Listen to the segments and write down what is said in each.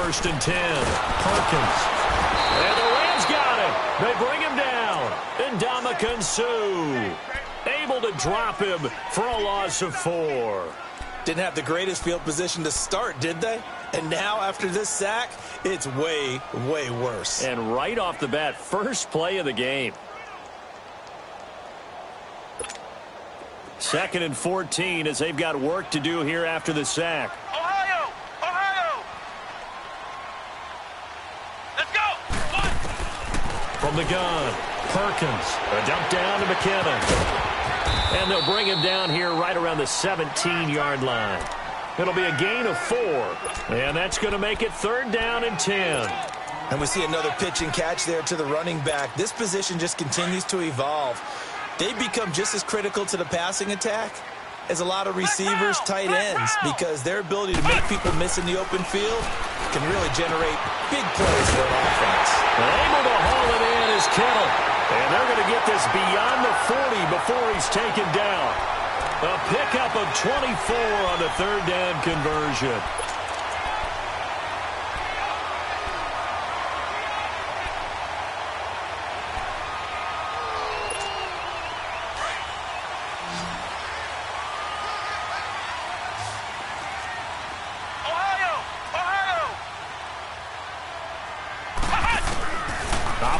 first and 10. Perkins. And the Rams got it. They bring him down. And Ndamukong Suh able to drop him for a loss of 4. Didn't have the greatest field position to start, did they? And now, after this sack, it's way, way worse. And right off the bat, first play of the game. 2nd and 14 as they've got work to do here after the sack. Ohio! Ohio! Let's go! From the gun, Perkins. A dump down to McKinnon. And they'll bring him down here right around the 17-yard line. It'll be a gain of 4. And that's going to make it 3rd down and 10. And we see another pitch and catch there to the running back. This position just continues to evolve. They become just as critical to the passing attack as a lot of receivers, tight ends, because their ability to make people miss in the open field can really generate big plays for an offense. Able to haul it in is Kittle. And they're going to get this beyond the 40 before he's taken down. A pickup of 24 on the 3rd down conversion.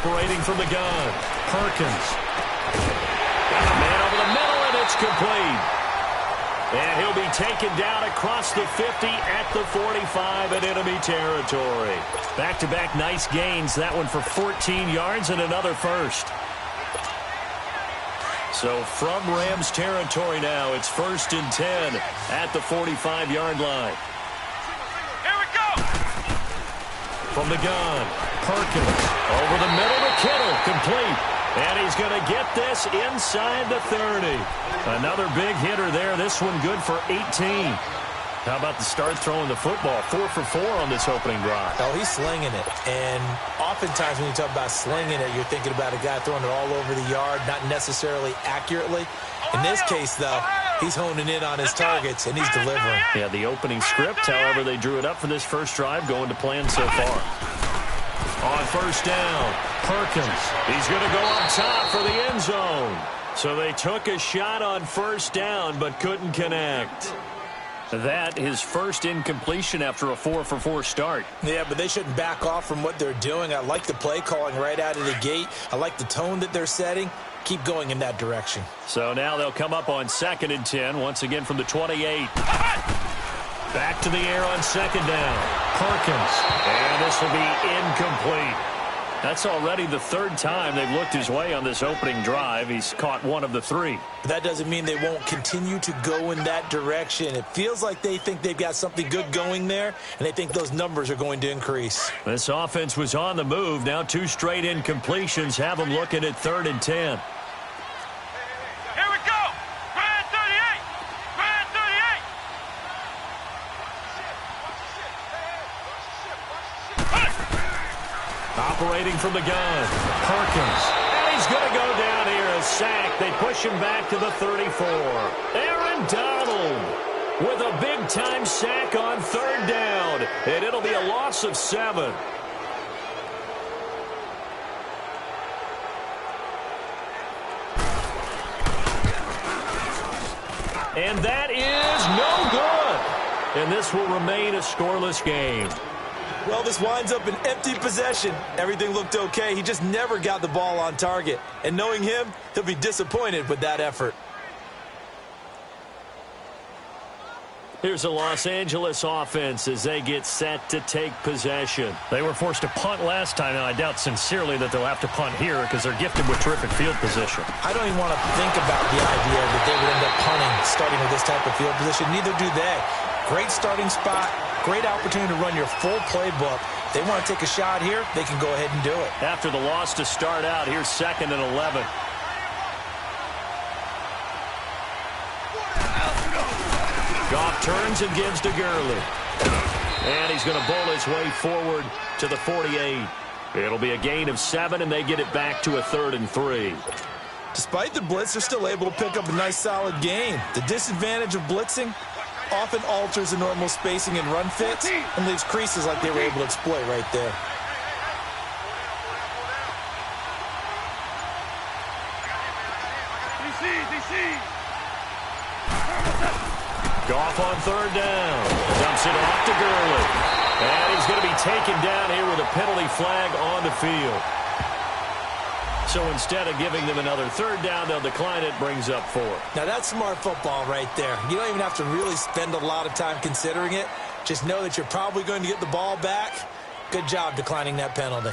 Operating from the gun, Perkins. Got a man over the middle, and it's complete. And he'll be taken down across the 50 at the 45 in enemy territory. Back-to-back nice gains. That one for 14 yards and another first. So from Rams territory now, it's 1st and 10 at the 45-yard line. Here we go! From the gun, Perkins over the middle to Kittle, complete. And he's going to get this inside the 30. Another big hitter there. This one good for 18. How about the start throwing the football? 4 for 4 on this opening drive. Oh, he's slinging it. And oftentimes when you talk about slinging it, you're thinking about a guy throwing it all over the yard, not necessarily accurately. In this case, though, he's honing in on his targets, and he's delivering. Yeah, the opening script, however, they drew it up for this first drive, going to plan so far. On 1st down, Perkins. He's going to go up top for the end zone. So they took a shot on 1st down, but couldn't connect. That his first incompletion after a 4 for 4 start. Yeah, but they shouldn't back off from what they're doing. I like the play calling right out of the gate. I like the tone that they're setting. Keep going in that direction. So now they'll come up on 2nd and 10, once again from the 28. Back to the air on 2nd down. Perkins. And this will be incomplete. That's already the 3rd time they've looked his way on this opening drive. He's caught 1 of the 3. That doesn't mean they won't continue to go in that direction. It feels like they think they've got something good going there, and they think those numbers are going to increase. This offense was on the move. Now 2 straight incompletions have them looking at 3rd and 10. Here we go! Grand 38! Grand 38! Operating from the gun, Perkins. And he's going to go down here, a sack. They push him back to the 34. Aaron Donald with a big-time sack on 3rd down. And it'll be a loss of 7. And that is no good. And this will remain a scoreless game. Well, this winds up an empty possession. Everything looked okay. He just never got the ball on target. And knowing him, he'll be disappointed with that effort. Here's a Los Angeles offense as they get set to take possession. They were forced to punt last time, and I doubt sincerely that they'll have to punt here because they're gifted with terrific field position. I don't even want to think about the idea that they would end up punting starting with this type of field position. Neither do they. Great starting spot. Great opportunity to run your full playbook. They want to take a shot here, they can go ahead and do it. After the loss to start out, here's 2nd and 11. Goff turns and gives to Gurley. And he's going to bowl his way forward to the 48. It'll be a gain of 7, and they get it back to a 3rd and 3. Despite the blitz, they're still able to pick up a nice solid gain. The disadvantage of blitzing, often alters the normal spacing and run fits and leaves creases like they were able to exploit right there. Goff on third down. Dumps it off to Gurley. And he's going to be taken down here with a penalty flag on the field. So instead of giving them another third down, they'll decline it, brings up 4. Now that's smart football right there. You don't even have to really spend a lot of time considering it. Just know that you're probably going to get the ball back. Good job declining that penalty.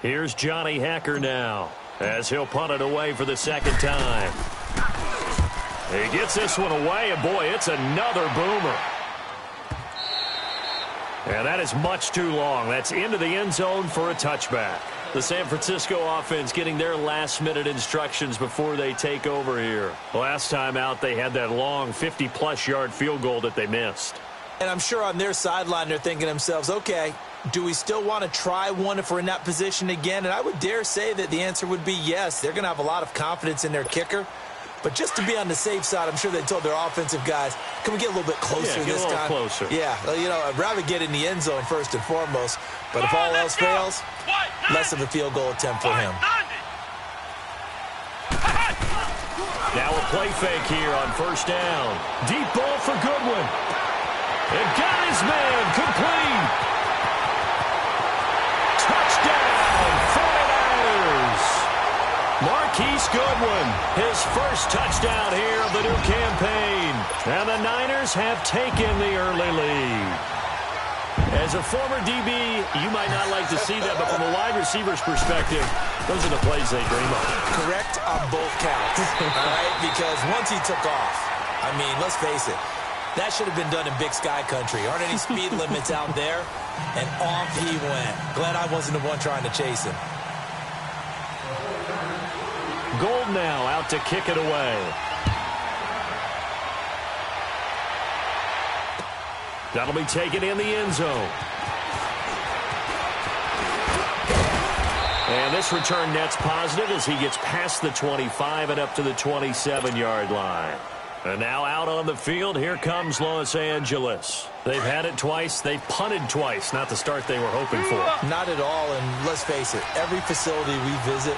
Here's Johnny Hacker now, as he'll punt it away for the second time. He gets this one away, and boy, it's another boomer. And that is much too long. That's into the end zone for a touchback. The San Francisco offense getting their last-minute instructions before they take over here. Last time out, they had that long 50-plus yard field goal that they missed. And I'm sure on their sideline they're thinking to themselves, okay, do we still want to try one if we're in that position again? And I would dare say that the answer would be yes. They're going to have a lot of confidence in their kicker. But just to be on the safe side, I'm sure they told their offensive guys, can we get a little bit closer this time? Get a little closer. Yeah, you know, I'd rather get in the end zone first and foremost. But if all else fails, less of a field goal attempt for him. Now a play fake here on first down. Deep ball for Goodwin. And got his man complete. Touchdown, 49ers. Marquise Goodwin, his first touchdown here of the new campaign. And the Niners have taken the early lead. As a former DB, you might not like to see that, but from a wide receiver's perspective, those are the plays they dream of. Correct on both counts, all right? Because once he took off, I mean, let's face it, that should have been done in Big Sky Country. Aren't any speed limits out there? And off he went. Glad I wasn't the one trying to chase him. Gold now out to kick it away. That'll be taken in the end zone. And this return net's positive as he gets past the 25 and up to the 27-yard line. And now out on the field, here comes Los Angeles. They've had it twice. They've punted twice. Not the start they were hoping for. Not at all, and let's face it, every facility we visit,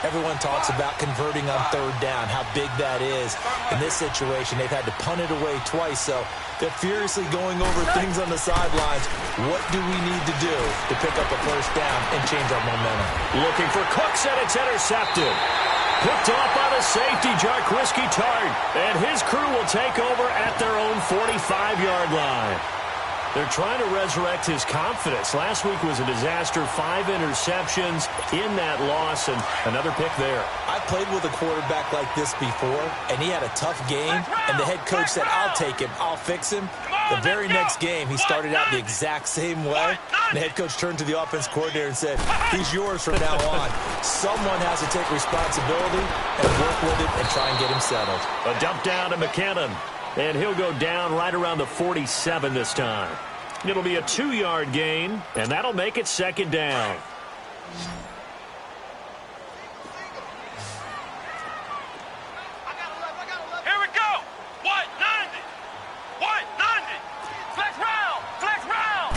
everyone talks about converting on third down, how big that is. In this situation, they've had to punt it away twice, so they're furiously going over things on the sidelines. What do we need to do to pick up a first down and change our momentum? Looking for Cooks, and it's intercepted. Picked off by the safety, Jarquiski Tart, and his crew will take over at their own 45-yard line. They're trying to resurrect his confidence. Last week was a disaster, 5 interceptions in that loss, and another pick there. I played with a quarterback like this before, and he had a tough game, and the head coach said, I'll take him, I'll fix him. The very next game, he started out the exact same way. The head coach turned to the offense coordinator and said, he's yours from now on. Someone has to take responsibility and work with it and try and get him settled. A dump down to McKinnon, and he'll go down right around the 47 this time. It'll be a 2-yard gain, and that'll make it second down. Here we go. What? 90. What? 90. Flex round. Flex round.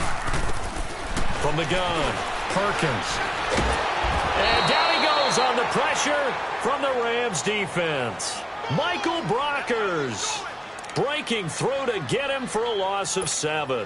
From the gun, Perkins. And down he goes on the pressure from the Rams defense. Michael Brockers breaking through to get him for a loss of 7.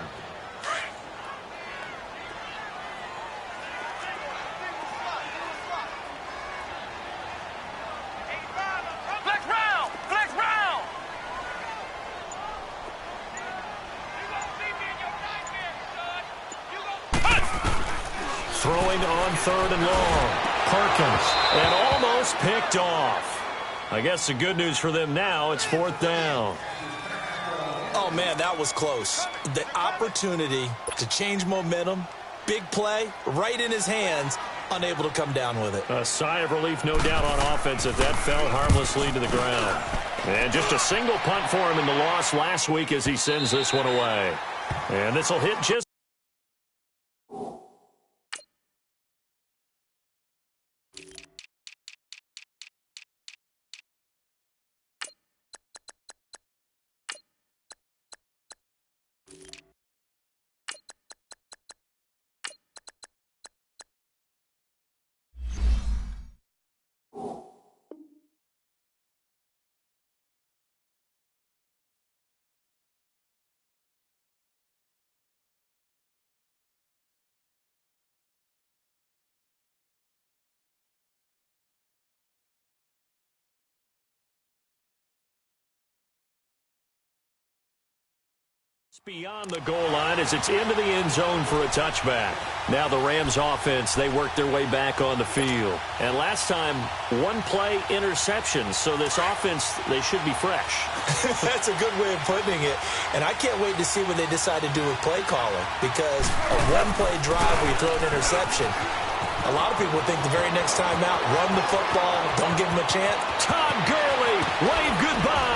Throwing on third and long. Perkins, and almost picked off. I guess the good news for them now, it's 4th down. Oh, man, that was close. The opportunity to change momentum, big play, right in his hands, unable to come down with it. A sigh of relief, no doubt, on offense if that fell harmlessly to the ground. And just a single punt for him in the loss last week as he sends this one away. And this will hit just... Beyond the goal line as it's into the end zone for a touchback. Now the Rams offense, they work their way back on the field. And last time, one play interception. So this offense, they should be fresh. That's a good way of putting it. And I can't wait to see what they decide to do with play calling. Because a one-play drive where you throw an interception, a lot of people think the very next time out, run the football, don't give them a chance. Todd Gurley, wave goodbye.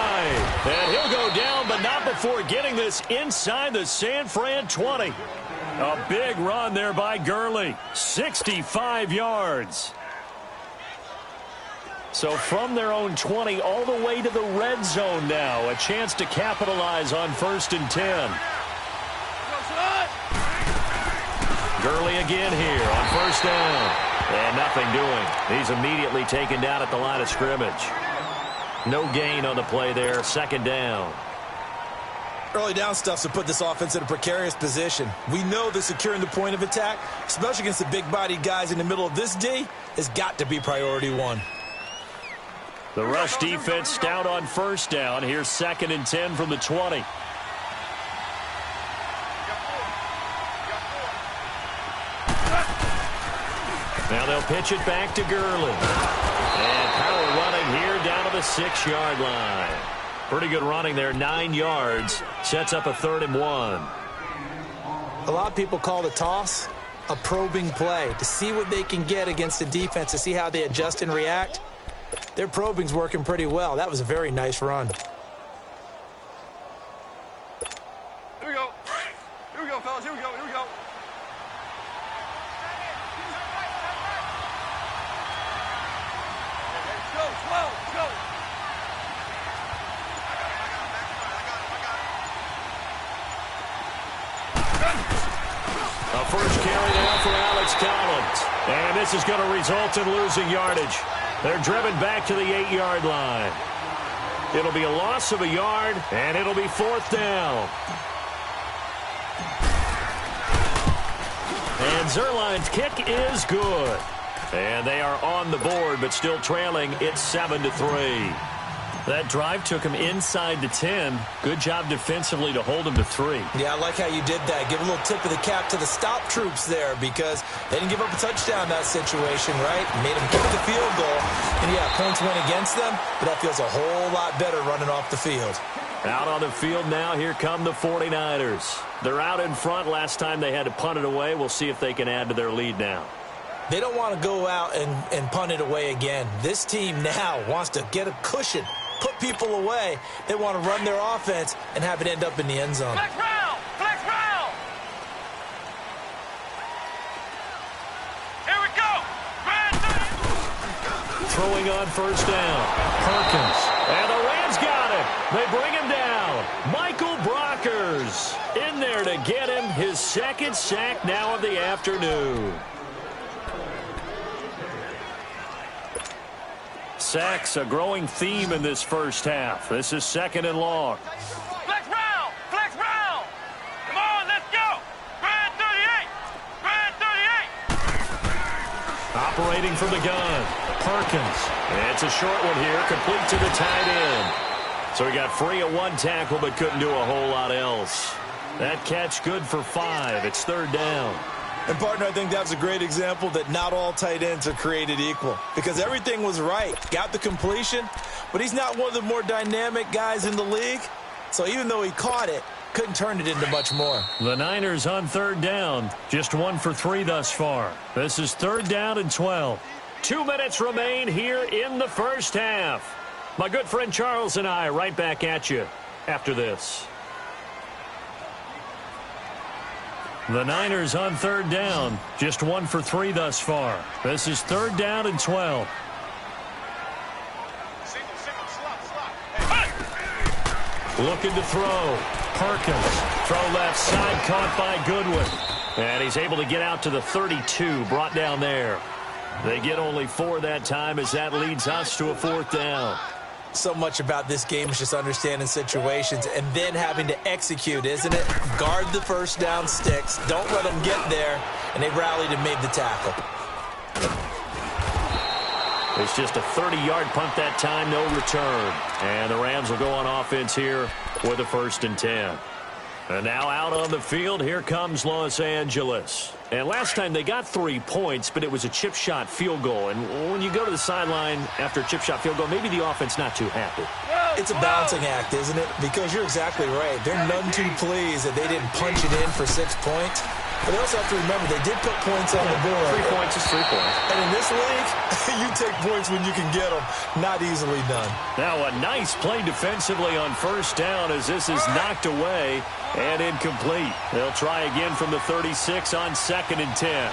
And he'll go down, but not before getting this inside the San Fran 20. A big run there by Gurley, 65 yards. So from their own 20 all the way to the red zone now, a chance to capitalize on 1st and 10. Gurley again here on 1st down. And nothing doing. He's immediately taken down at the line of scrimmage. No gain on the play there, 2nd down. Early down stuff to put this offense in a precarious position. We know that securing the point of attack, especially against the big-bodied guys in the middle of this D, has got to be priority one. The rush defense stout on 1st down. Here's 2nd and 10 from the 20. Now they'll pitch it back to Gurley. And power running here down to the 6-yard line. Pretty good running there, 9 yards. Sets up a 3rd and 1. A lot of people call the toss a probing play to see what they can get against the defense, to see how they adjust and react. Their probing's working pretty well. That was a very nice run. Here we go. Here we go, fellas. Here we go. Here we go. Let's go. Slow. Let's go. A first carry now for Alex Collins. And this is going to result in losing yardage. They're driven back to the 8-yard line. It'll be a loss of a yard, and it'll be 4th down. And Zerline's kick is good. And they are on the board, but still trailing. It's 7-3. That drive took him inside the 10. Good job defensively to hold him to 3. Yeah, I like how you did that. Give a little tip of the cap to the stop troops there, because they didn't give up a touchdown in that situation, right? Made them kick the field goal. And, yeah, points went against them, but that feels a whole lot better running off the field. Out on the field now, here come the 49ers. They're out in front. Last time they had to punt it away. We'll see if they can add to their lead now. They don't want to go out and punt it away again. This team now wants to get a cushion, put people away. They want to run their offense and have it end up in the end zone. Flex round. Flex round. Here we go. Throwing on 1st down. Perkins. And the Rams got it. They bring him down. Michael Brockers in there to get him his 2nd sack now of the afternoon. Sacks a growing theme in this first half. This is 2nd and long. Flex round. Flex round. Come on, let's go. Brad 38. Brad 38. Operating from the gun. Perkins. It's a short one here, complete to the tight end. So he got free of one tackle, but couldn't do a whole lot else. That catch good for 5. It's 3rd down. And, partner, I think that's a great example that not all tight ends are created equal, because everything was right. Got the completion, but he's not one of the more dynamic guys in the league. So even though he caught it, couldn't turn it into much more. The Niners on 3rd down. Just 1 for 3 thus far. This is 3rd down and 12. 2 minutes remain here in the first half. My good friend Charles and I right back at you after this. The Niners on 3rd down. Just 1 for 3 thus far. This is 3rd down and 12. Looking to throw. Perkins. Throw left side, caught by Goodwin. And he's able to get out to the 32, brought down there. They get only 4 that time as that leads us to a 4th down. So much about this game is just understanding situations and then having to execute, isn't it? Guard the first down sticks. Don't let them get there. And they rallied and made the tackle. It's just a 30-yard punt that time, no return. And the Rams will go on offense here with a 1st and 10. And now out on the field, here comes Los Angeles. And last time they got 3 points, but it was a chip shot field goal. And when you go to the sideline after a chip shot field goal, maybe the offense not too happy. It's a balancing act, isn't it? Because you're exactly right. They're none too pleased that they didn't punch it in for 6 points. But they also have to remember they did put points on the board. 3 points is 3 points. And in this league, you take points when you can get them. Not easily done. Now a nice play defensively on first down as this is knocked away and incomplete. They'll try again from the 36 on 2nd and 10.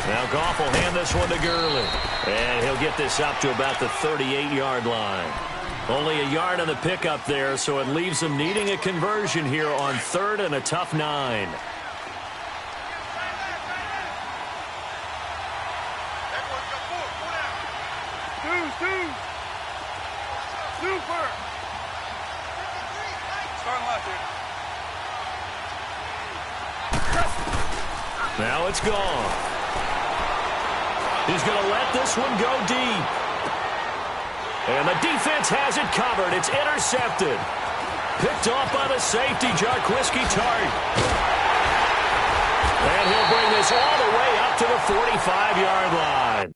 Now Goff will hand this one to Gurley. And he'll get this up to about the 38-yard line. Only a yard on the pickup there, so it leaves them needing a conversion here on 3rd and a tough 9. Now it's gone. He's going to let this one go deep. And the defense has it covered. It's intercepted. Picked off by the safety, Jarquiski Tart. And he'll bring this all the way up to the 45-yard line.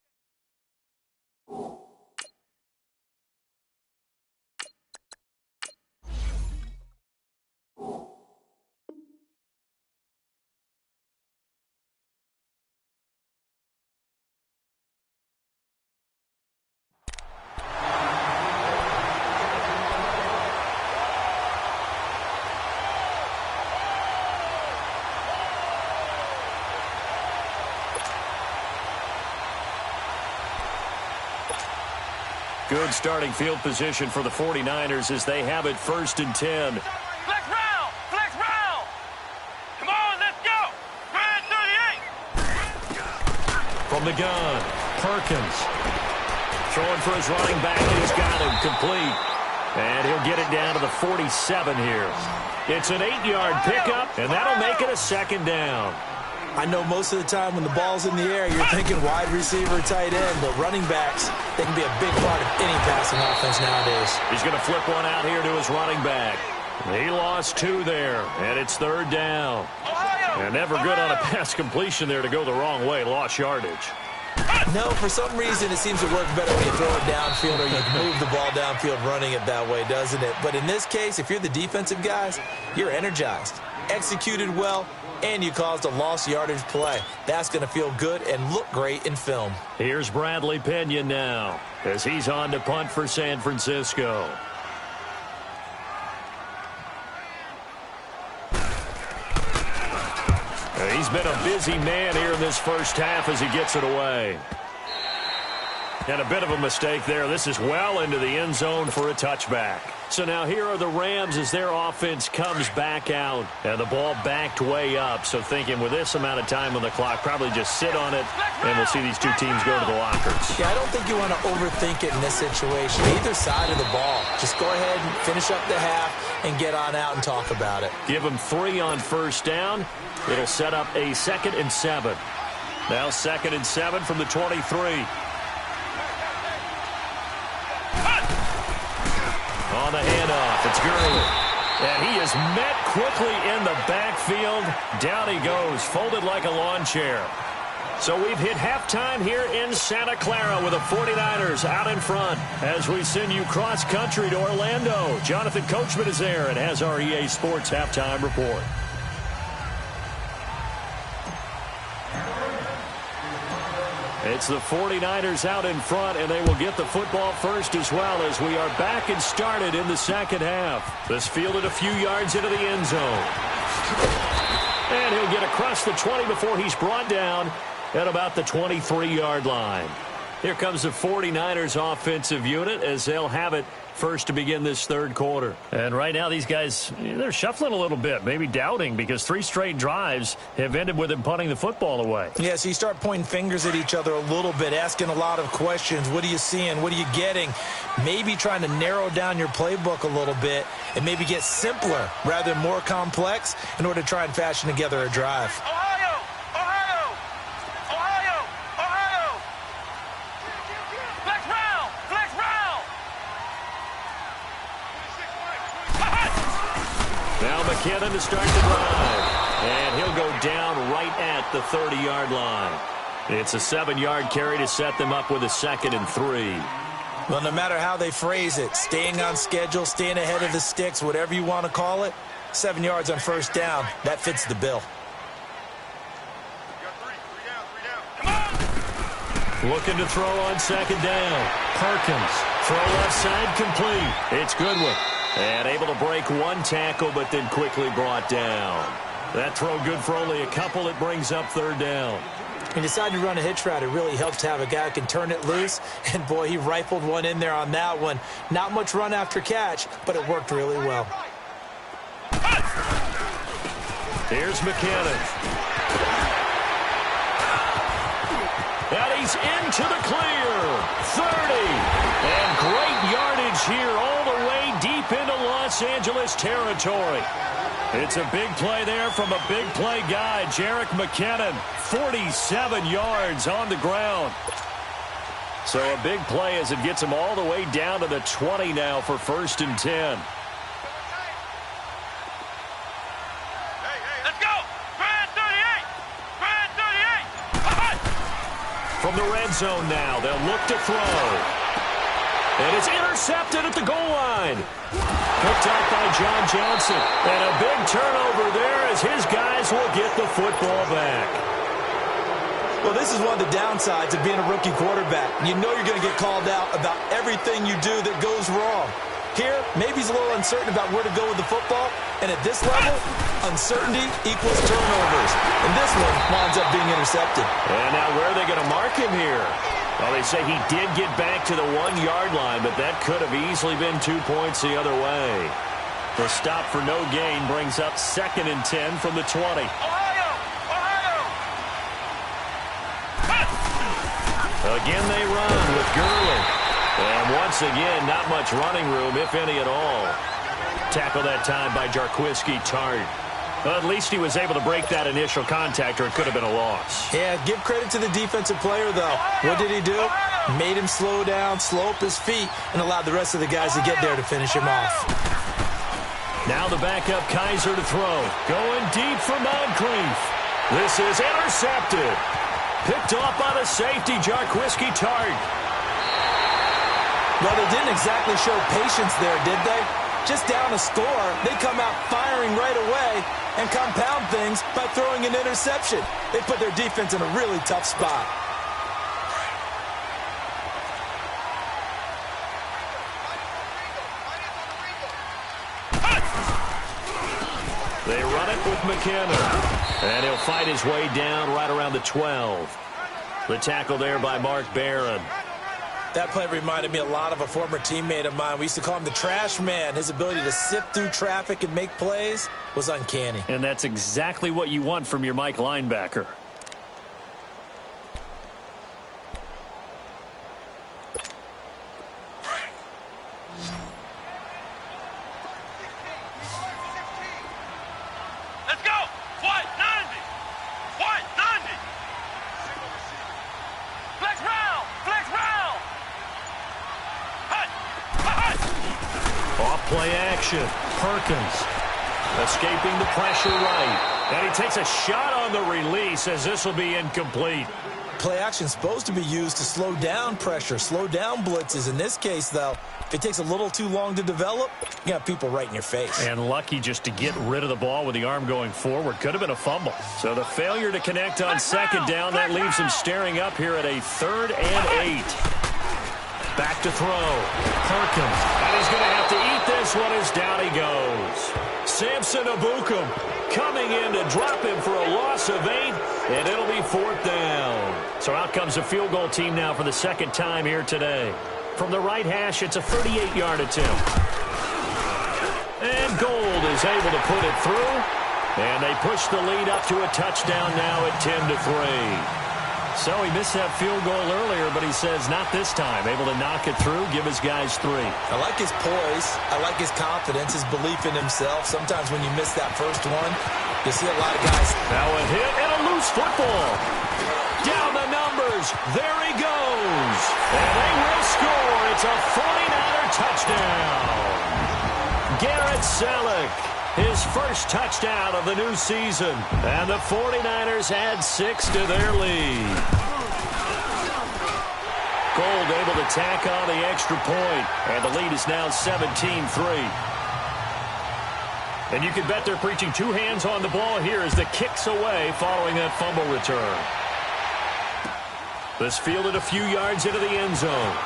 Good starting field position for the 49ers as they have it 1st and 10. Flex round! Flex round! Come on, let's go! Red 38! From the gun, Perkins. Throwing for his running back. He's got him complete. And he'll get it down to the 47 here. It's an 8-yard pickup, and that'll make it a 2nd down. I know most of the time when the ball's in the air, you're thinking wide receiver, tight end, but running backs, they can be a big part of any passing offense nowadays. He's going to flip one out here to his running back. He lost 2 there, and it's 3rd down. And never good on a pass completion there to go the wrong way. Lost yardage. No, for some reason it seems to work better when you throw it downfield or you move the ball downfield running it that way, doesn't it? But in this case, if you're the defensive guys, you're energized, executed well, and you caused a lost yardage play. That's going to feel good and look great in film. Here's Bradley Pinion now as he's on to punt for San Francisco. He's been a busy man here in this first half as he gets it away. And a bit of a mistake there. This is well into the end zone for a touchback. So now here are the Rams as their offense comes back out. And the ball backed way up. So thinking with this amount of time on the clock, probably just sit on it, and we'll see these two teams go to the lockers. Yeah, I don't think you want to overthink it in this situation. Either side of the ball. Just go ahead and finish up the half and get on out and talk about it. Give them 3 on first down. It'll set up a 2nd and 7. Now 2nd and 7 from the 23. On the handoff, it's Gurley. And he is met quickly in the backfield. Down he goes, folded like a lawn chair. So we've hit halftime here in Santa Clara with the 49ers out in front as we send you cross-country to Orlando. Jonathan Coachman is there and has our EA Sports halftime report. It's the 49ers out in front, and they will get the football first as well as we are back and started in the second half. This fielded a few yards into the end zone. And he'll get across the 20 before he's brought down at about the 23-yard line. Here comes the 49ers offensive unit as they'll have it first to begin this third quarter. And right now these guys, they're shuffling a little bit, maybe doubting, because 3 straight drives have ended with them punting the football away. Yeah, so you start pointing fingers at each other a little bit, asking a lot of questions. What are you seeing? What are you getting? Maybe trying to narrow down your playbook a little bit and maybe get simpler rather than more complex in order to try and fashion together a drive. Now McKinnon to start the drive. And he'll go down right at the 30-yard line. It's a 7-yard carry to set them up with a 2nd and 3. Well, no matter how they phrase it, staying on schedule, staying ahead of the sticks, whatever you want to call it, 7 yards on first down, that fits the bill. Looking to throw on 2nd down. Perkins, throw left side complete. It's Goodwin. And able to break one tackle, but then quickly brought down. That throw good for only a couple. It brings up 3rd down. He decided to run a hitch route. It really helps to have a guy who can turn it loose. And, boy, he rifled one in there on that one. Not much run after catch, but it worked really well. Here's McKinnon. And he's into the clear. 30. And great yardage here all the way deep into Los Angeles territory. It's a big play there from a big play guy, Jerick McKinnon. 47 yards on the ground. So a big play as it gets him all the way down to the 20 now for 1st and 10. Let's go! Brand 38! Brand 38! From the red zone now, they'll look to throw. And it's intercepted at the goal line. Picked up by John Johnson. And a big turnover there as his guys will get the football back. Well, this is one of the downsides of being a rookie quarterback. You know you're going to get called out about everything you do that goes wrong. Here, maybe he's a little uncertain about where to go with the football. And at this level, uncertainty equals turnovers. And this one winds up being intercepted. And now where are they going to mark him here? Well, they say he did get back to the 1-yard line, but that could have easily been 2 points the other way. The stop for no gain brings up 2nd and 10 from the 20. Ohio! Again they run with Gurley. And once again, not much running room, if any at all. Tackle that time by Jarquiski Tart. Well, at least he was able to break that initial contact, or it could have been a loss. Yeah, give credit to the defensive player, though. What did he do? Made him slow down, slow up his feet, and allowed the rest of the guys to get there to finish him off. Now the backup Kaiser to throw. Going deep for Moncrief. This is intercepted. Picked off by the safety, Jarquiski Tart. Well, they didn't exactly show patience there, did they? Just down a score, they come out firing right away and compound things by throwing an interception. They put their defense in a really tough spot. They run it with McKinnon. And he'll fight his way down right around the 12. The tackle there by Mark Barron. That play reminded me a lot of a former teammate of mine. We used to call him the trash man. His ability to sift through traffic and make plays was uncanny. And that's exactly what you want from your Mike linebacker. Let's go! What? 90! What? 90! Flex round! Flex round! Hut! Hut! Off play action. Perkins escaping the pressure right. And he takes a shot on the release as this will be incomplete. Play action is supposed to be used to slow down pressure, slow down blitzes. In this case, though, if it takes a little too long to develop, you got people right in your face. And lucky just to get rid of the ball with the arm going forward. Could have been a fumble. So the failure to connect on 2nd down, that leaves him staring up here at a 3rd and 8. Back to throw. Perkins. And he's going to have to eat this one as down he goes. Samson Abukum coming in to drop him for a loss of 8, and it'll be 4th down. So out comes a field goal team now for the 2nd time here today. From the right hash, it's a 38-yard attempt. And Gold is able to put it through, and they push the lead up to a touchdown now at 10-3. So he missed that field goal earlier, but he says not this time. Able to knock it through, give his guys 3. I like his poise. I like his confidence, his belief in himself. Sometimes when you miss that first one, you see a lot of guys. Now a hit and a loose football. Down the numbers. There he goes. And they will score. It's a 49er touchdown. Garrett Selleck his first touchdown of the new season. And the 49ers add 6 to their lead. Gold able to tack on the extra point, and the lead is now 17-3. And you can bet they're preaching two hands on the ball here as the kick's away following that fumble return. This fielded a few yards into the end zone.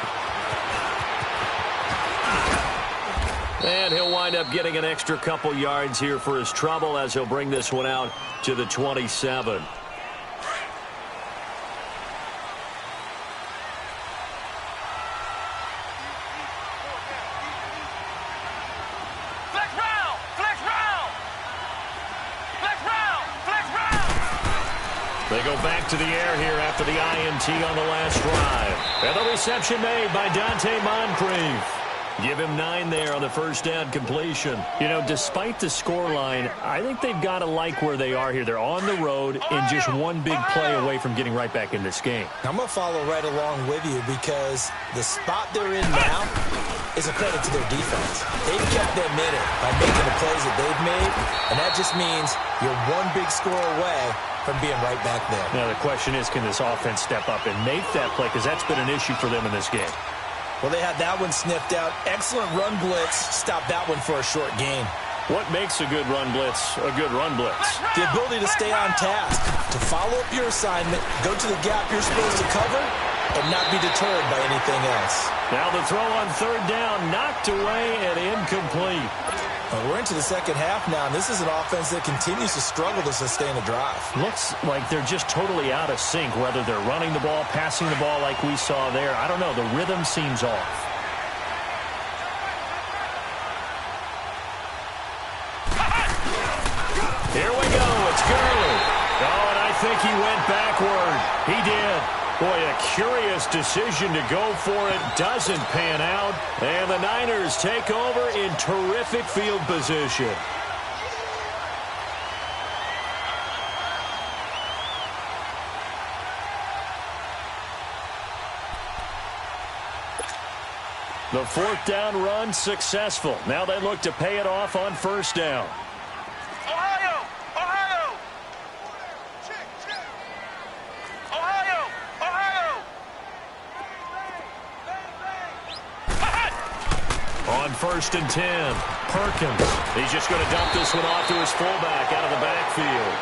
And he'll wind up getting an extra couple yards here for his trouble as he'll bring this one out to the 27. They go back to the air here after the INT on the last drive. And the reception made by Dante Moncrief. Give him 9 there on the first down completion. You know, despite the scoreline, I think they've got to like where they are here. They're on the road and just one big play away from getting right back in this game. I'm going to follow right along with you because the spot they're in now is a credit to their defense. They've kept them in it by making the plays that they've made, and that just means you're one big score away from being right back there. Now, the question is, can this offense step up and make that play? Because that's been an issue for them in this game. Well, they had that one sniffed out. Excellent run blitz. Stopped that one for a short gain. What makes a good run blitz a good run blitz? The ability to stay on task, to follow up your assignment, go to the gap you're supposed to cover, and not be deterred by anything else. Now the throw on third down, knocked away and incomplete. Well, we're into the second half now, and this is an offense that continues to struggle to sustain a drive. Looks like they're just totally out of sync, whether they're running the ball, passing the ball like we saw there. I don't know. The rhythm seems off. Here we go. It's Gurley. Oh, and I think he went backward. He did. Boy, a curious decision to go for it. Doesn't pan out. And the Niners take over in terrific field position. The fourth down run successful. Now they look to pay it off on first down. On first and 10, Perkins. He's just going to dump this one off to his fullback out of the backfield.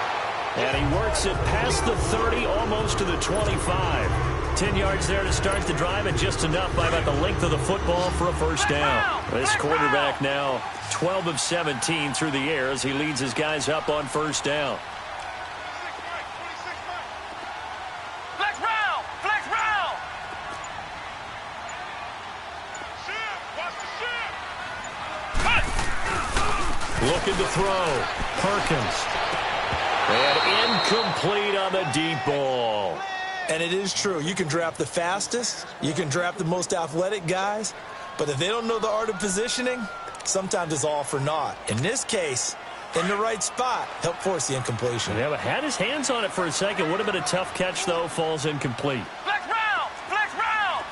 And he works it past the 30, almost to the 25. 10 yards there to start the drive, and just enough by about the length of the football for a first down. This quarterback now 12 of 17 through the air as he leads his guys up on first down. Looking to throw. Perkins. And incomplete on the deep ball. And it is true. You can draft the fastest. You can draft the most athletic guys. But if they don't know the art of positioning, sometimes it's all for naught. In this case, in the right spot, help force the incompletion. Yeah, but had his hands on it for a second. Would have been a tough catch, though. Falls incomplete. Flex round! Flex round!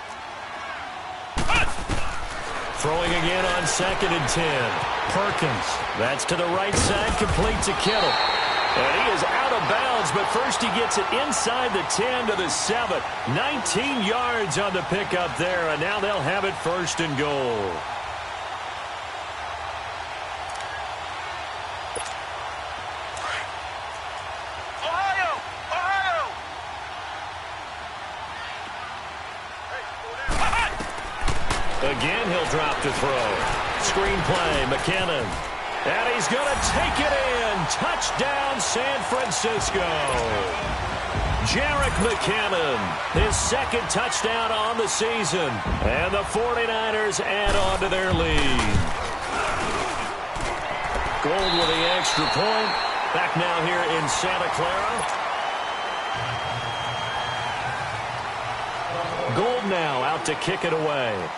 Throwing again on second and 10. Perkins. That's to the right side, complete to Kittle. And he is out of bounds, but first he gets it inside the 10 to the 7. 19 yards on the pickup there, and now they'll have it first and goal. Again, he'll drop to throw. Screenplay, McKinnon. And he's going to take it in. Touchdown, San Francisco. Jerick McKinnon, his second touchdown on the season. And the 49ers add on to their lead. Gold with the extra point. Back now here in Santa Clara. Gold now out to kick it away.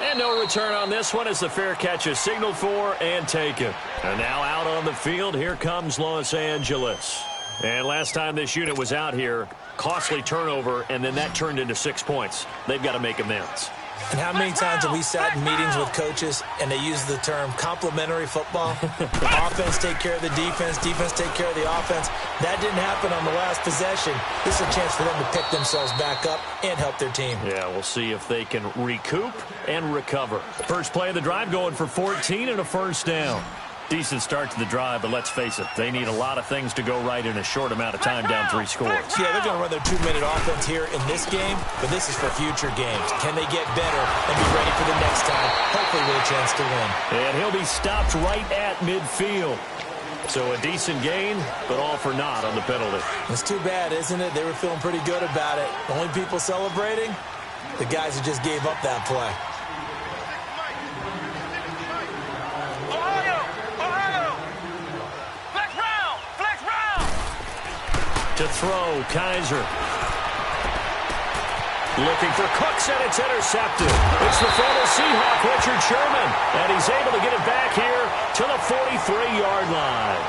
And no return on this one as the fair catch is signaled for and taken. And now out on the field, here comes Los Angeles. And last time this unit was out here, costly turnover, and then that turned into 6 points. They've got to make amends. And how many times have we sat in meetings with coaches and they use the term complementary football? Offense take care of the defense, defense take care of the offense. That didn't happen on the last possession. This is a chance for them to pick themselves back up and help their team. Yeah, we'll see if they can recoup and recover. First play of the drive going for 14 and a first down. Decent start to the drive, but let's face it, they need a lot of things to go right in a short amount of time down 3 scores. Yeah, they're going to run their 2-minute offense here in this game, but this is for future games. Can they get better and be ready for the next time, hopefully with a chance to win? And he'll be stopped right at midfield. So a decent gain, but all for naught on the penalty. It's too bad, isn't it? They were feeling pretty good about it. The only people celebrating, the guys who just gave up that play. To throw, Kaiser. Looking for Cooks, and it's intercepted. It's the former Seahawk, Richard Sherman, and he's able to get it back here to the 43-yard line.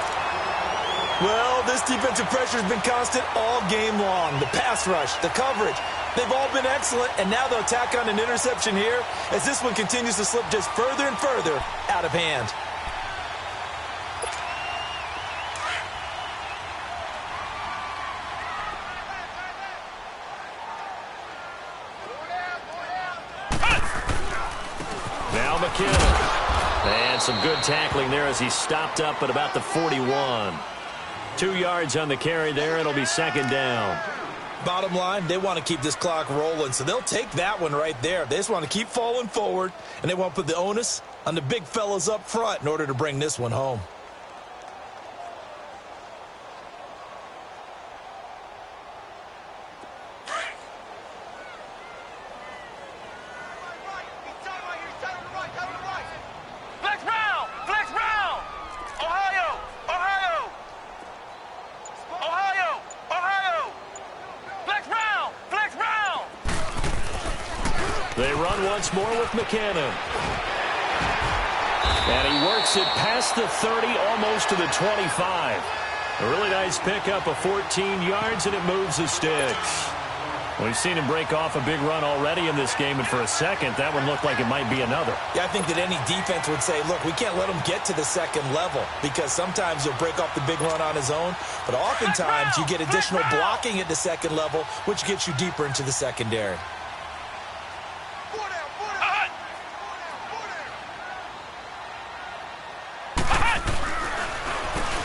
Well, this defensive pressure has been constant all game long. The pass rush, the coverage, they've all been excellent, and now they'll tack on an interception here as this one continues to slip just further and further out of hand. And some good tackling there as he stopped up at about the 41. 2 yards on the carry there. It'll be second down. Bottom line, they want to keep this clock rolling, so they'll take that one right there. They just want to keep falling forward, and they want to put the onus on the big fellas up front in order to bring this one home. They run once more with McKinnon. And he works it past the 30, almost to the 25. A really nice pickup of 14 yards, and it moves the sticks. We've seen him break off a big run already in this game, and for a second, that one looked like it might be another. Yeah, I think that any defense would say, look, we can't let him get to the second level because sometimes he'll break off the big run on his own, but oftentimes you get additional blocking at the second level, which gets you deeper into the secondary.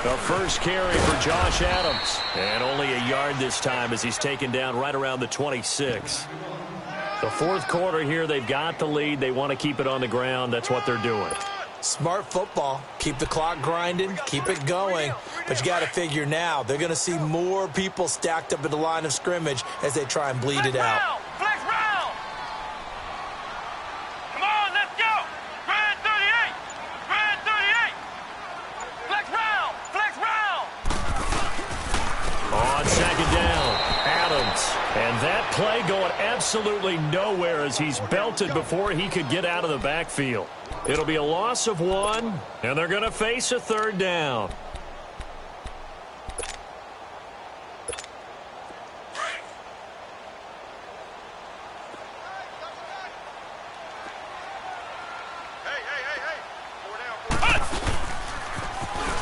The first carry for Josh Adams. And only a yard this time as he's taken down right around the 26. The fourth quarter here, they've got the lead. They want to keep it on the ground. That's what they're doing. Smart football. Keep the clock grinding. Keep it going. But you got to figure now, they're going to see more people stacked up at the line of scrimmage as they try and bleed it out. And that play going absolutely nowhere as he's belted before he could get out of the backfield. It'll be a loss of 1, and they're going to face a third down.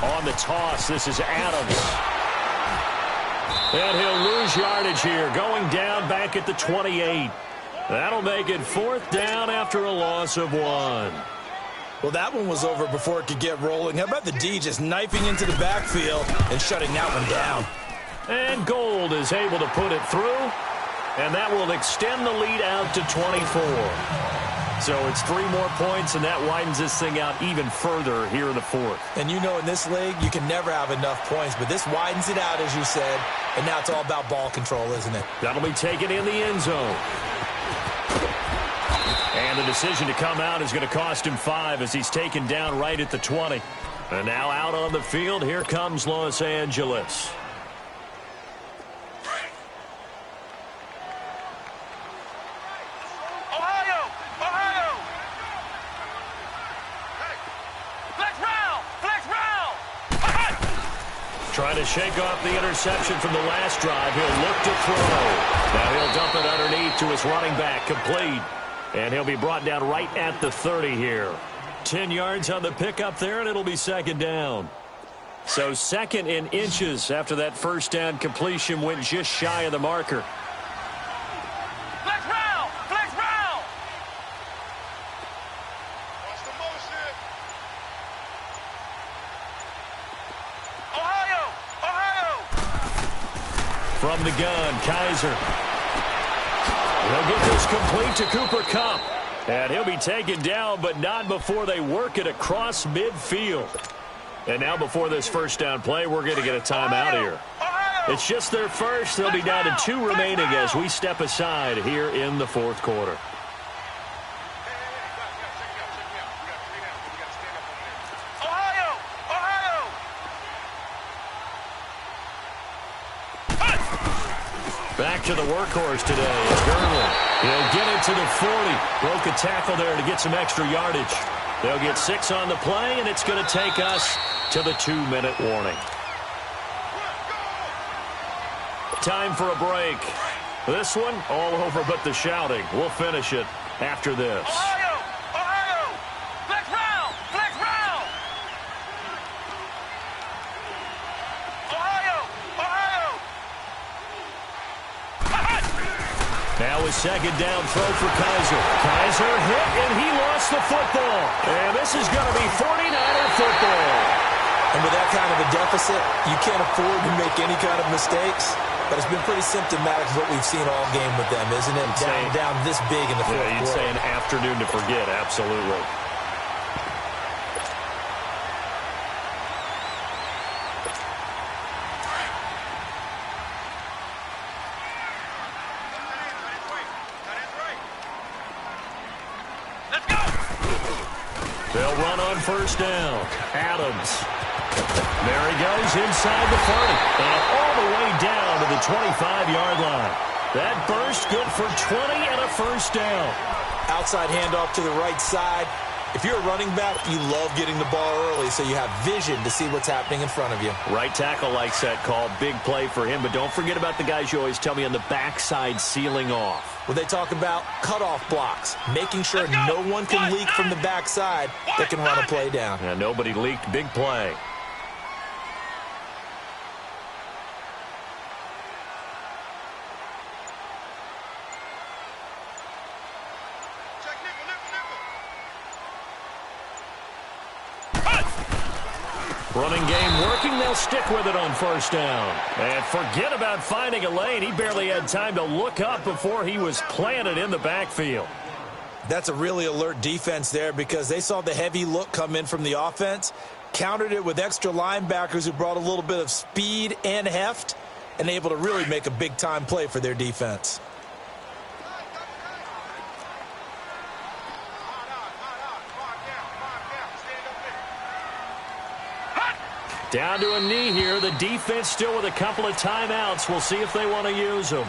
On the toss, this is Adams. And he'll lose yardage here, going down back at the 28. That'll make it fourth down after a loss of 1. Well, that one was over before it could get rolling. How about the D just knifing into the backfield and shutting that one down? And Gold is able to put it through, and that will extend the lead out to 24. So it's 3 more points, and that widens this thing out even further here in the fourth. And you know in this league, you can never have enough points, but this widens it out, as you said, and now it's all about ball control, isn't it? That'll be taken in the end zone. And the decision to come out is going to cost him 5 as he's taken down right at the 20. And now out on the field, here comes Los Angeles. Trying to shake off the interception from the last drive. He'll look to throw. Now he'll dump it underneath to his running back. Complete. And he'll be brought down right at the 30 here. 10 yards on the pickup there, and it'll be second down. So second in inches after that first down completion went just shy of the marker. Flex round! Flex round! Watch the motion. Ohio! Ohio! From the gun, Kaiser. They'll get this complete to Cooper Kupp. And he'll be taken down, but not before they work it across midfield. And now before this first down play, we're going to get a timeout here. It's just their first. They'll be down to 2 remaining as we step aside here in the fourth quarter. Ohio! Ohio! Back to the workhorse today, Gurley. He'll get it to the 40. Broke a tackle there to get some extra yardage. They'll get 6 on the play, and it's going to take us to the 2-minute warning. Time for a break. This one, all over but the shouting. We'll finish it after this. Ohio! Ohio! Flex round! Flex round! Ohio! Ohio! Now a second down throw for Kaiser. Kaiser hit, and he lost the football. And this is going to be 49er football. And with that kind of a deficit, you can't afford to make any kind of mistakes. But it's been pretty symptomatic of what we've seen all game with them, isn't it? Down this big in the fourth quarter. You'd say an afternoon to forget, absolutely. Let's go! They'll run on first down. Adams. There he goes inside the 30 and all the way down to the 25-yard line. That burst good for 20 and a first down. Outside handoff to the right side. If you're a running back, you love getting the ball early so you have vision to see what's happening in front of you. Right tackle likes that call. Big play for him. But don't forget about the guys you always tell me on the backside sealing off. Well, they talk about cutoff blocks, making sure no one can leak from the backside that can run a play down. And nobody leaked. Big play. Running game working. They'll stick with it on first down. And forget about finding a lane. He barely had time to look up before he was planted in the backfield. That's a really alert defense there because they saw the heavy look come in from the offense, countered it with extra linebackers who brought a little bit of speed and heft, and able to really make a big-time play for their defense. Down to a knee here. The defense still with a couple of timeouts. We'll see if they want to use them.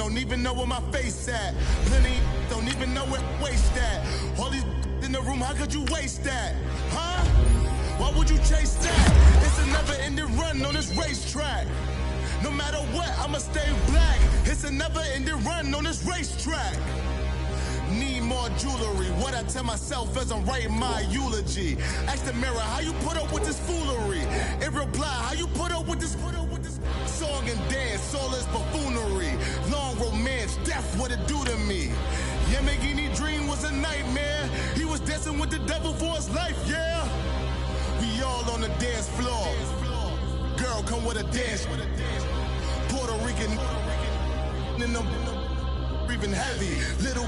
don't even know where my face at. Plenty don't even know where waste at. All these in the room, how could you waste that? Huh? Why would you chase that? It's a never-ending run on this racetrack. No matter what, I'ma stay black. It's a never-ending run on this racetrack. Need more jewelry. What I tell myself as I'm writing my eulogy. Ask the mirror, how you put up with this foolery? It reply, how you put up with this song and dance, soulless buffoonery. Long romance, death, what it do to me? Yamagini dream was a nightmare. He was dancing with the devil for his life, yeah. We all on the dance floor. Girl, come with a dance. Puerto Rican in them breathing heavy. Little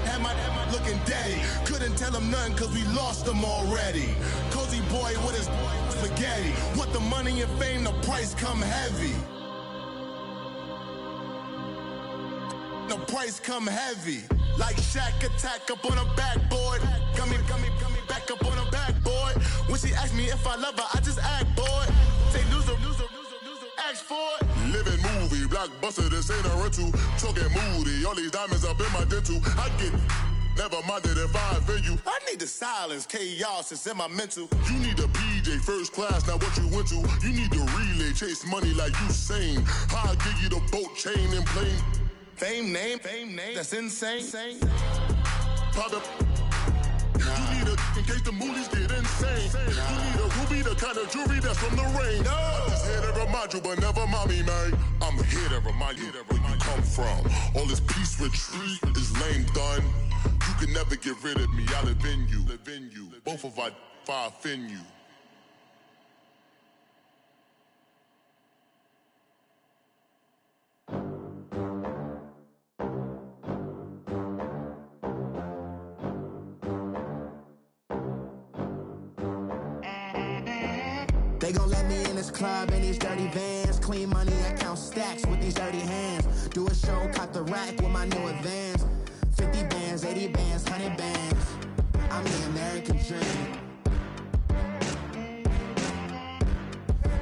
had my looking daddy. Couldn't tell him nothing cause we lost him already. Cozy boy with his spaghetti. With the money and fame, the price come heavy. The price come heavy. Like Shaq attack up on a backboard. Got me back up on a backboard. When she asked me if I love her, I just act bored. Say loser, ask for it. Living movie, blockbuster, this ain't a rental. Talking moody, all these diamonds up in my dental. I get never minded if I offend you. I need the silence, chaos, it's in my mental. You need a PJ, first class, not what you went to. You need the relay, chase money like you sane. I'll give you the boat, chain, and plane. Fame name, that's insane. Pop up. You need a in case the movies get insane. You need a ruby, the kind of jewelry that's from the rain. I'm just here to remind you, but never mind me, man. I'm here to remind you where you come from. All this peace retreat is lame done. You can never get rid of me. I live in you. Both of us, if I offend you. They gon' let me in this club in these dirty vans. Clean money, I count stacks with these dirty hands. Do a show, caught the rack with my new advance. 50 bands, 80 bands, 100 bands. I'm the American dream.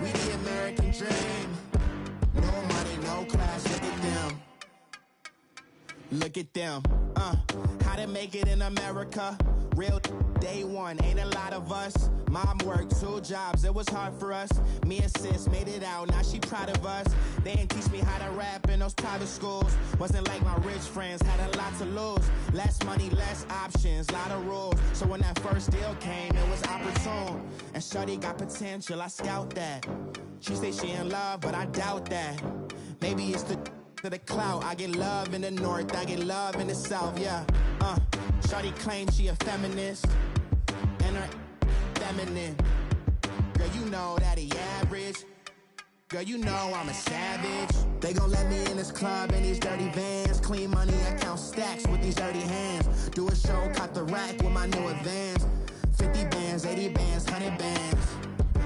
We the American dream. No money, no class, look at them. Look at them, how to make it in America. Real day one, ain't a lot of us. Mom worked 2 jobs, it was hard for us. Me and sis made it out, now she proud of us. They didn't teach me how to rap in those private schools. Wasn't like my rich friends, had a lot to lose. Less money, less options, lot of rules. So when that first deal came, it was opportune. And shorty got potential, I scout that. She say she in love, but I doubt that. Maybe it's the clout. I get love in the north, I get love in the south, yeah. Shorty claims she a feminist, and her feminine. Girl, you know that he average. Girl, you know I'm a savage. They gon' let me in this club in these dirty vans. Clean money, I count stacks with these dirty hands. Do a show, caught the rack with my new advance. 50 bands, 80 bands, 100 bands.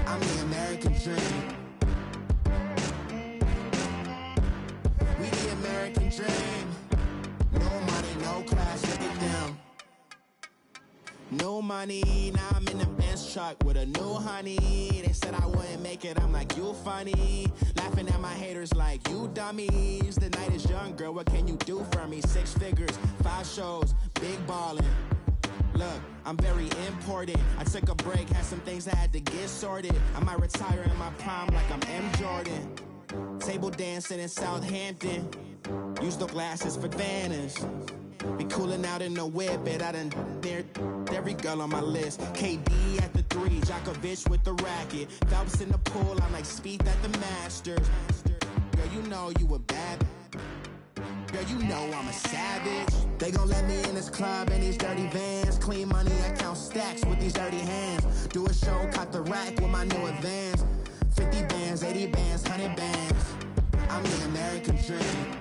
I'm the American dream. We the American dream. No money, no class, look at them. No money, now I'm in the Benz truck with a new honey. They said I wouldn't make it, I'm like, you funny. Laughing at my haters like, you dummies. The night is young, girl, what can you do for me? 6 figures, 5 shows, big ballin'. Look, I'm very important. I took a break, had some things I had to get sorted. I might retire in my prime like I'm M. Jordan. Table dancing in Southampton. Use the glasses for Vannas. Be cooling out in the whip, but I done dared every girl on my list. KD at the 3, Djokovic with the racket. Phelps in the pool, I'm like Speed at the Masters. Girl, you know you a bad. Girl, you know I'm a savage. They gon' let me in this club in these dirty vans. Clean money, I count stacks with these dirty hands. Do a show, caught the rack with my new advance. 50 bands, 80 bands, 100 bands. I'm the American dream.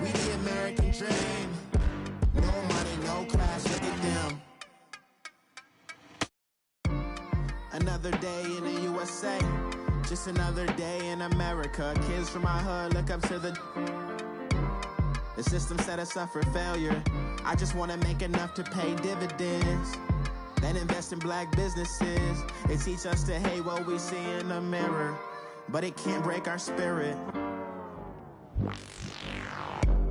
We the American dream. No money, no class, look at them. Another day in the USA. Just another day in America. Kids from my hood look up to the system set us up for failure. I just wanna make enough to pay dividends. Then invest in black businesses. They teach us to hate what we see in the mirror. but it can't break our spirit.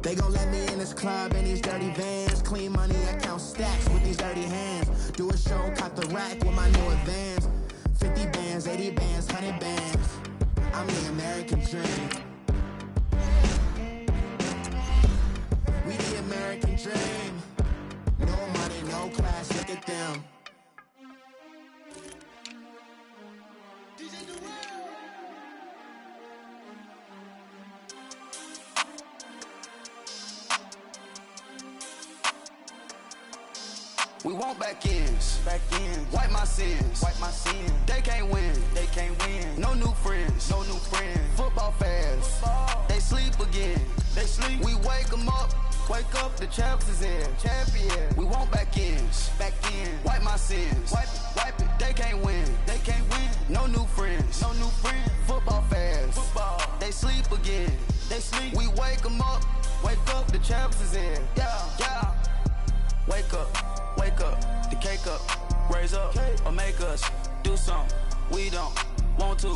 They gon' let me in this club in these dirty vans. Clean money, I count stacks with these dirty hands. Do a show, cop the rack with my new advance. 50 bands, 80 bands, 100 bands. I'm the American dream. We the American dream. No money, no class, look at them. We want back ends, wipe my sins, They can't win, No new friends, Football fans, they sleep again, We wake them up, the champs is in, champion. We want back ends, wipe my sins, wipe it. They can't win, No new friends, Football fans, they sleep again, We wake them up, the champs is in, yeah. Wake up, the cake up, raise up, or make us do something we don't want to.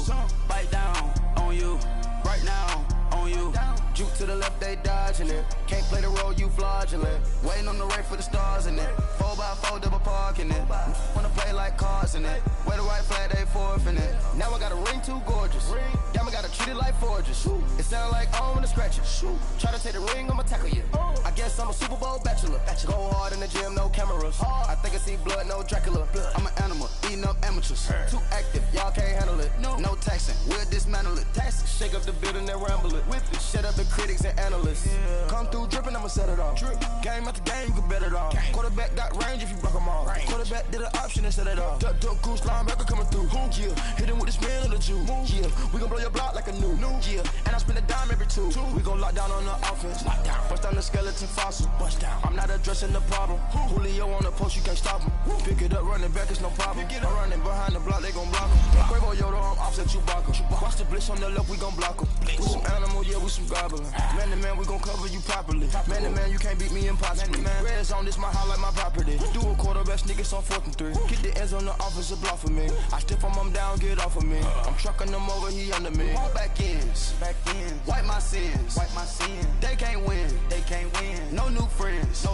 Bite down on you, right now on you. Juke to the left, they dodging it. Can't play the role, you fraudulent. Waiting on the race for the stars in it. 4x4 double parking it. Wanna play like cars in it. Wear the right flag, they forfeit it. Now I got a ring too gorgeous. Damn, I gotta treat it like forges. It sound like I don't wanna scratch it. Try to take the ring, I'ma tackle you. I guess I'm a Super Bowl bachelor. Go hard in the gym, no cameras. I think I see blood, no Dracula. I'm an animal, eating up amateurs. Too active, y'all can't handle it. No taxing, we'll dismantle it. Shake up the building and ramble it. Whip it, shut up the critics and analysts. Come through dripping, I'ma set it off. Game after game, you can bet it off. Quarterback got range if you block them off. Quarterback did an option and set it off. Duck goose linebacker coming through. Yeah, hit him with the spin of the Jew. Yeah, we gon' blow your block like a new. Yeah, and I spend a dime every two. We gon' lock down on the offense. Bust down the skeleton fossil. I'm not addressing the problem. Julio on the post, you can't stop him. Pick it up, running back, it's no problem. I'm running behind the block, they gon' block him. Quavo Yoda, I'm offset Chewbacca. Watch the blitz on the left, we gon' block him. We some animal, yeah, we some goblin. Man to man, we gon' cover you properly. Man to man, you can't beat me impossibly. Red zone, this my highlight, my property. Do a quarterback sneakers on 4th and 3. Get the ends on the offensive block for me. I stiff him, I'm down, get off of me. I'm trucking them over, he under me. Back ends, wipe my sins, They can't win, No new friends,